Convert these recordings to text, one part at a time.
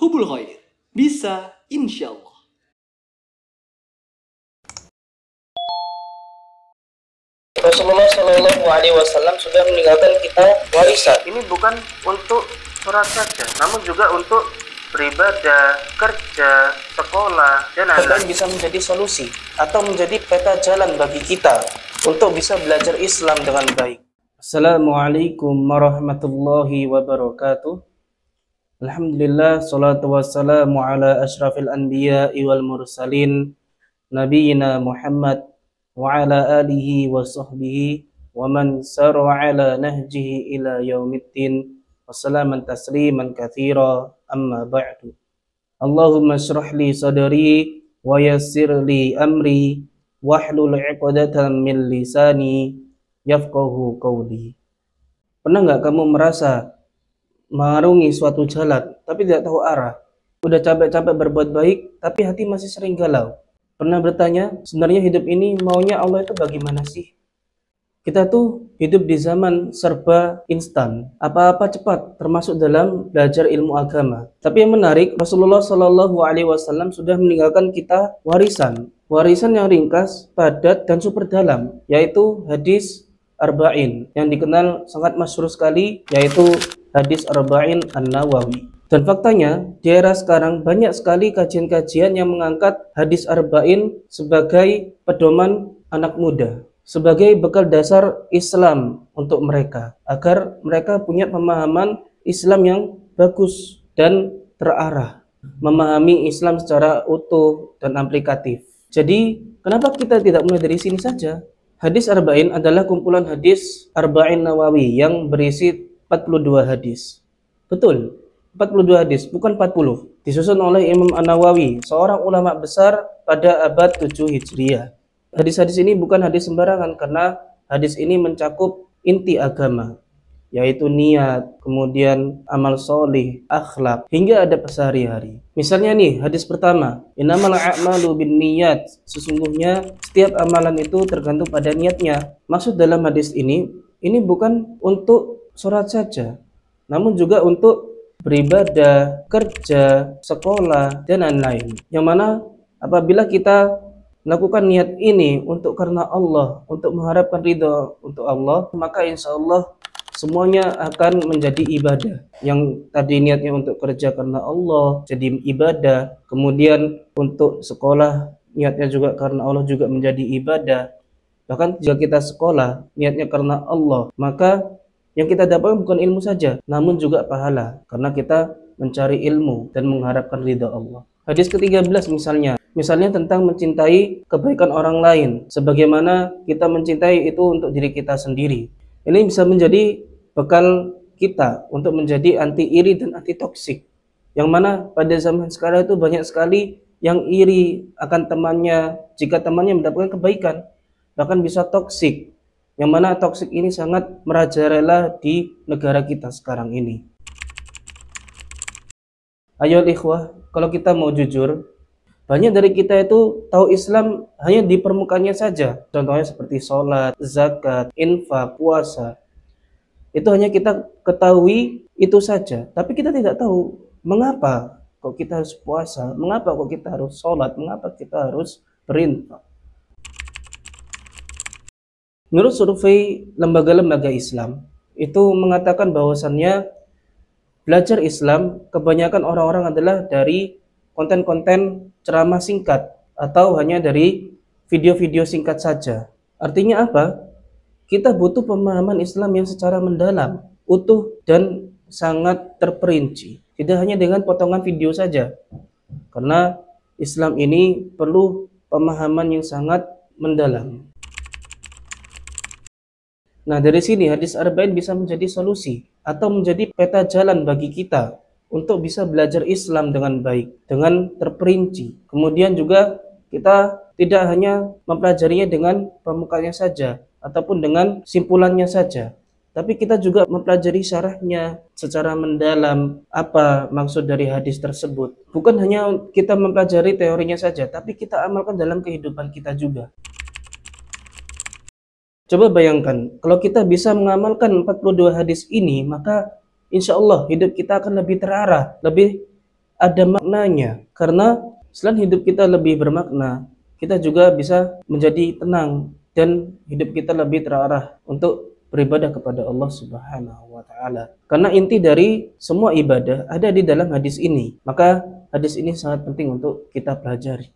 hubul khair. Bisa insya Allah. Rasulullah Shallallahu Alaihi Wasallam sudah meninggalkan kita warisan. Ini bukan untuk surat saja, namun juga untuk beribadah, kerja, sekolah, dan lain-lain bisa menjadi solusi atau menjadi peta jalan bagi kita untuk bisa belajar Islam dengan baik. Assalamualaikum warahmatullahi wabarakatuh. Alhamdulillah, salatu wassalamu ala ashrafil anbiya'i wal mursalin, nabiyina Muhammad wa ala alihi wa sahbihi wa man sara ala nahjihi ila yaumiddin. Wassalaman tasliman katsira, amma ba'du. Allahumma shrah li sadri wa yassir li amri wahlul 'uqdatam min lisani yafqahu qawli. Pernah nggak kamu merasa mengarungi suatu jalan tapi tidak tahu arah? Udah capek-capek berbuat baik tapi hati masih sering galau. Pernah bertanya, sebenarnya hidup ini maunya Allah itu bagaimana sih? Kita tuh hidup di zaman serba instan, apa-apa cepat, termasuk dalam belajar ilmu agama. Tapi yang menarik, Rasulullah Shallallahu Alaihi Wasallam sudah meninggalkan kita warisan yang ringkas, padat, dan super dalam, yaitu hadis Arba'in, yang dikenal sangat masyhur sekali, yaitu hadis Arba'in An-Nawawi. Dan faktanya, di era sekarang banyak sekali kajian-kajian yang mengangkat hadis Arba'in sebagai pedoman anak muda, sebagai bekal dasar Islam untuk mereka, agar mereka punya pemahaman Islam yang bagus dan terarah, memahami Islam secara utuh dan aplikatif. Jadi, kenapa kita tidak mulai dari sini saja? Hadis Arba'in adalah kumpulan hadis Arba'in Nawawi yang berisi 42 hadis. Betul, 42 hadis, bukan 40. Disusun oleh Imam An-Nawawi, seorang ulama besar pada abad 7 Hijriah. Hadis-hadis ini bukan hadis sembarangan karena hadis ini mencakup inti agama, yaitu niat, kemudian amal solih, akhlak, hingga adab sehari-hari. Misalnya nih, hadis pertama, innamal a'malu binniyat, sesungguhnya setiap amalan itu tergantung pada niatnya. Maksud dalam hadis ini bukan untuk sholat saja, namun juga untuk beribadah, kerja, sekolah, dan lain-lain. Yang mana apabila kita lakukan niat ini untuk karena Allah, untuk mengharapkan ridho untuk Allah, maka insya Allah semuanya akan menjadi ibadah. Yang tadi niatnya untuk kerja karena Allah jadi ibadah, kemudian untuk sekolah niatnya juga karena Allah juga menjadi ibadah. Bahkan jika kita sekolah niatnya karena Allah, maka yang kita dapatkan bukan ilmu saja, namun juga pahala, karena kita mencari ilmu dan mengharapkan ridha Allah. Hadis ke-13 misalnya tentang mencintai kebaikan orang lain, sebagaimana kita mencintai itu untuk diri kita sendiri. Ini bisa menjadi bekal kita untuk menjadi anti iri dan anti toksik. Yang mana pada zaman sekarang itu banyak sekali yang iri akan temannya jika temannya mendapatkan kebaikan, bahkan bisa toksik. Yang mana toksik ini sangat merajalela di negara kita sekarang ini. Ayo ikhwah, kalau kita mau jujur, banyak dari kita itu tahu Islam hanya di permukaannya saja. Contohnya seperti sholat, zakat, infak, puasa. Itu hanya kita ketahui itu saja. Tapi kita tidak tahu mengapa kok kita harus puasa, mengapa kok kita harus sholat, mengapa kita harus berinfak. Menurut survei lembaga-lembaga Islam, itu mengatakan bahwasannya belajar Islam kebanyakan orang-orang adalah dari konten-konten ceramah singkat atau hanya dari video-video singkat saja. Artinya apa? Kita butuh pemahaman Islam yang secara mendalam, utuh dan sangat terperinci. Tidak hanya dengan potongan video saja. Karena Islam ini perlu pemahaman yang sangat mendalam. Nah, dari sini hadis Arba'in bisa menjadi solusi atau menjadi peta jalan bagi kita untuk bisa belajar Islam dengan baik, dengan terperinci. Kemudian juga kita tidak hanya mempelajarinya dengan permukaannya saja ataupun dengan simpulannya saja, tapi kita juga mempelajari syarahnya secara mendalam, apa maksud dari hadis tersebut. Bukan hanya kita mempelajari teorinya saja, tapi kita amalkan dalam kehidupan kita juga. Coba bayangkan, kalau kita bisa mengamalkan 42 hadis ini, maka insya Allah hidup kita akan lebih terarah, lebih ada maknanya. Karena selain hidup kita lebih bermakna, kita juga bisa menjadi tenang dan hidup kita lebih terarah untuk beribadah kepada Allah Subhanahu wa taala. Karena inti dari semua ibadah ada di dalam hadis ini. Maka hadis ini sangat penting untuk kita pelajari.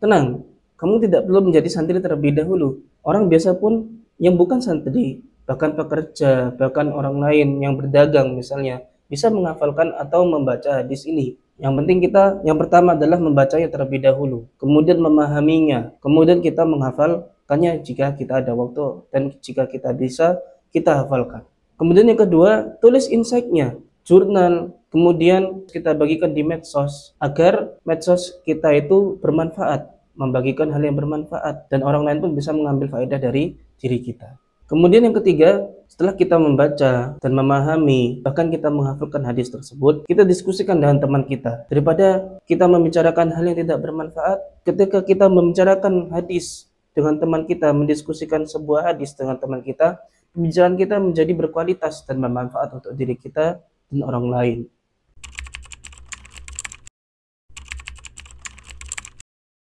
Tenang, kamu tidak perlu menjadi santri terlebih dahulu. Orang biasa pun yang bukan santri, bahkan pekerja, bahkan orang lain yang berdagang misalnya, bisa menghafalkan atau membaca hadis ini. Yang penting kita, yang pertama adalah membacanya terlebih dahulu, kemudian memahaminya, kemudian kita menghafalkannya jika kita ada waktu, dan jika kita bisa, kita hafalkan. Kemudian yang kedua, tulis insight-nya, jurnal, kemudian kita bagikan di medsos, agar medsos kita itu bermanfaat, membagikan hal yang bermanfaat, dan orang lain pun bisa mengambil faedah dari diri kita. Kemudian yang ketiga, setelah kita membaca dan memahami, bahkan kita menghafalkan hadis tersebut, kita diskusikan dengan teman kita. Daripada kita membicarakan hal yang tidak bermanfaat, ketika kita membicarakan hadis dengan teman kita, mendiskusikan sebuah hadis dengan teman kita, pembicaraan kita menjadi berkualitas dan bermanfaat untuk diri kita dan orang lain.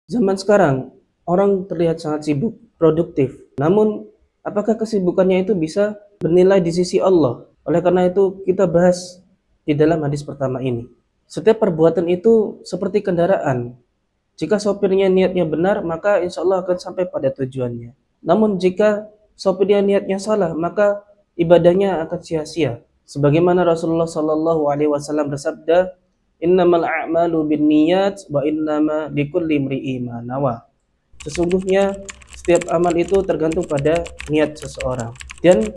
Zaman sekarang, orang terlihat sangat sibuk, produktif. Namun, apakah kesibukannya itu bisa bernilai di sisi Allah? Oleh karena itu, kita bahas di dalam hadis pertama ini. Setiap perbuatan itu seperti kendaraan. Jika sopirnya niatnya benar, maka insya Allah akan sampai pada tujuannya. Namun, jika sopirnya niatnya salah, maka ibadahnya akan sia-sia. Sebagaimana Rasulullah SAW bersabda, innamal a'malu binniyat wa innama likulli imri'in ma nawa. Sesungguhnya setiap amal itu tergantung pada niat seseorang, dan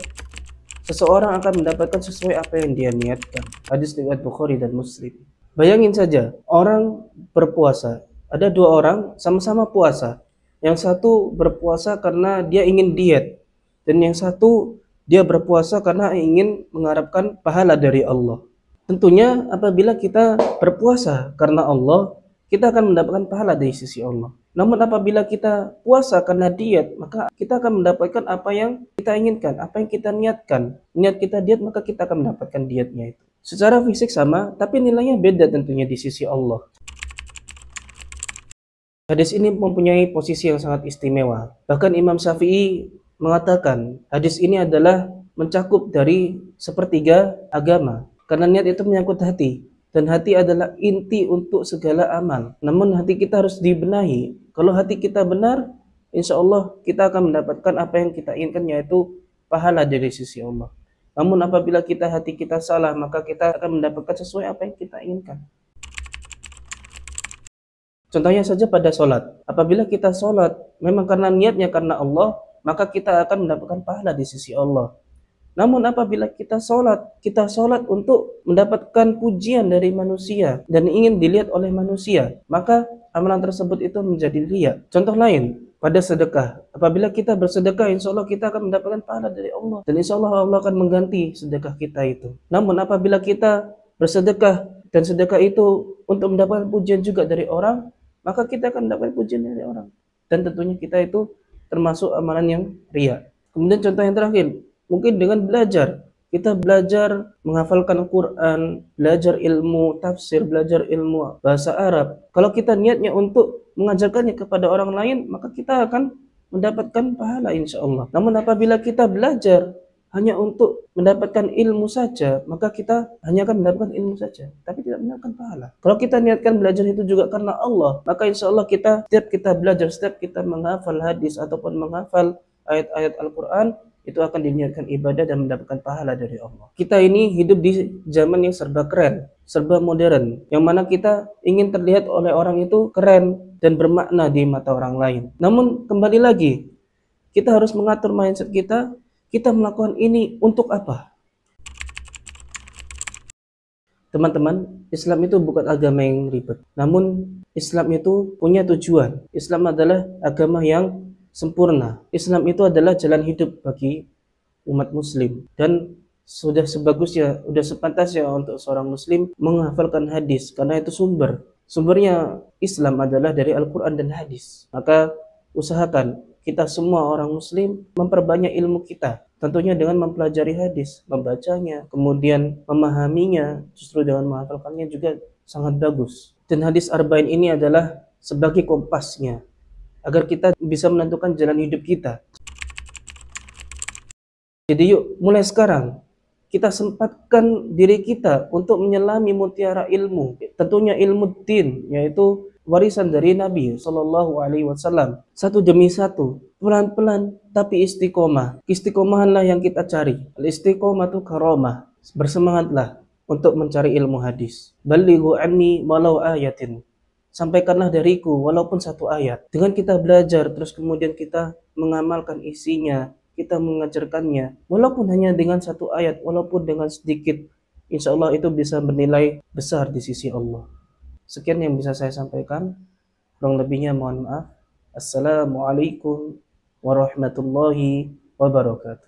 seseorang akan mendapatkan sesuai apa yang dia niatkan. Hadis riwayat Bukhari dan Muslim. Bayangin saja, orang berpuasa, ada dua orang sama-sama puasa. Yang satu berpuasa karena dia ingin diet, dan yang satu dia berpuasa karena ingin mengharapkan pahala dari Allah. Tentunya apabila kita berpuasa karena Allah, kita akan mendapatkan pahala dari sisi Allah. Namun apabila kita puasa karena diet, maka kita akan mendapatkan apa yang kita inginkan, apa yang kita niatkan. Niat kita diet, maka kita akan mendapatkan dietnya itu. Secara fisik sama, tapi nilainya beda tentunya di sisi Allah. Hadis ini mempunyai posisi yang sangat istimewa. Bahkan Imam Syafi'i mengatakan, hadis ini adalah mencakup dari sepertiga agama. Karena niat itu menyangkut hati, dan hati adalah inti untuk segala amal. Namun hati kita harus dibenahi. Kalau hati kita benar, insya Allah kita akan mendapatkan apa yang kita inginkan, yaitu pahala dari sisi Allah. Namun apabila hati kita salah, maka kita akan mendapatkan sesuai apa yang kita inginkan. Contohnya saja pada sholat. Apabila kita sholat memang karena niatnya karena Allah, maka kita akan mendapatkan pahala di sisi Allah. Namun apabila kita sholat untuk mendapatkan pujian dari manusia dan ingin dilihat oleh manusia, maka amalan tersebut itu menjadi riya. Contoh lain, pada sedekah. Apabila kita bersedekah, insya Allah kita akan mendapatkan pahala dari Allah. Dan insya Allah Allah akan mengganti sedekah kita itu. Namun apabila kita bersedekah dan sedekah itu untuk mendapatkan pujian juga dari orang, maka kita akan mendapatkan pujian dari orang. Dan tentunya kita itu termasuk amalan yang riya. Kemudian contoh yang terakhir, mungkin dengan belajar, kita belajar menghafalkan Al-Quran, belajar ilmu tafsir, belajar ilmu bahasa Arab. Kalau kita niatnya untuk mengajarkannya kepada orang lain, maka kita akan mendapatkan pahala insya Allah. Namun apabila kita belajar hanya untuk mendapatkan ilmu saja, maka kita hanya akan mendapatkan ilmu saja, tapi tidak mendapatkan pahala. Kalau kita niatkan belajar itu juga karena Allah, maka insya Allah setiap kita belajar, setiap kita menghafal hadis ataupun menghafal ayat-ayat Al-Quran, itu akan diniatkan ibadah dan mendapatkan pahala dari Allah. Kita ini hidup di zaman yang serba keren, serba modern, yang mana kita ingin terlihat oleh orang itu keren dan bermakna di mata orang lain. Namun kembali lagi, kita harus mengatur mindset kita melakukan ini untuk apa? Teman-teman, Islam itu bukan agama yang ribet. Namun Islam itu punya tujuan. Islam adalah agama yang sempurna. Islam itu adalah jalan hidup bagi umat muslim, dan sudah sebagusnya, sudah sepantasnya untuk seorang muslim menghafalkan hadis, karena itu sumbernya Islam adalah dari Al-Quran dan hadis. Maka usahakan kita semua orang muslim memperbanyak ilmu kita, Tentunya dengan mempelajari hadis, membacanya, kemudian memahaminya, justru dengan menghafalkannya juga sangat bagus. Dan hadis arba'in ini adalah sebagai kompasnya agar kita bisa menentukan jalan hidup kita. Jadi yuk mulai sekarang kita sempatkan diri kita untuk menyelami mutiara ilmu, tentunya ilmu din, yaitu warisan dari Nabi Shallallahu Alaihi Wasallam. Satu demi satu, pelan-pelan tapi istiqomah. Istiqomahanlah yang kita cari. Al-istiqomah itu karamah. Bersemangatlah untuk mencari ilmu hadis. Balighu anni walau ayatin. Sampaikanlah dariku walaupun satu ayat. Dengan kita belajar terus kemudian kita mengamalkan isinya, kita mengajarkannya, walaupun hanya dengan satu ayat, walaupun dengan sedikit, insya Allah itu bisa bernilai besar di sisi Allah. Sekian yang bisa saya sampaikan, kurang lebihnya mohon maaf. Assalamualaikum warahmatullahi wabarakatuh.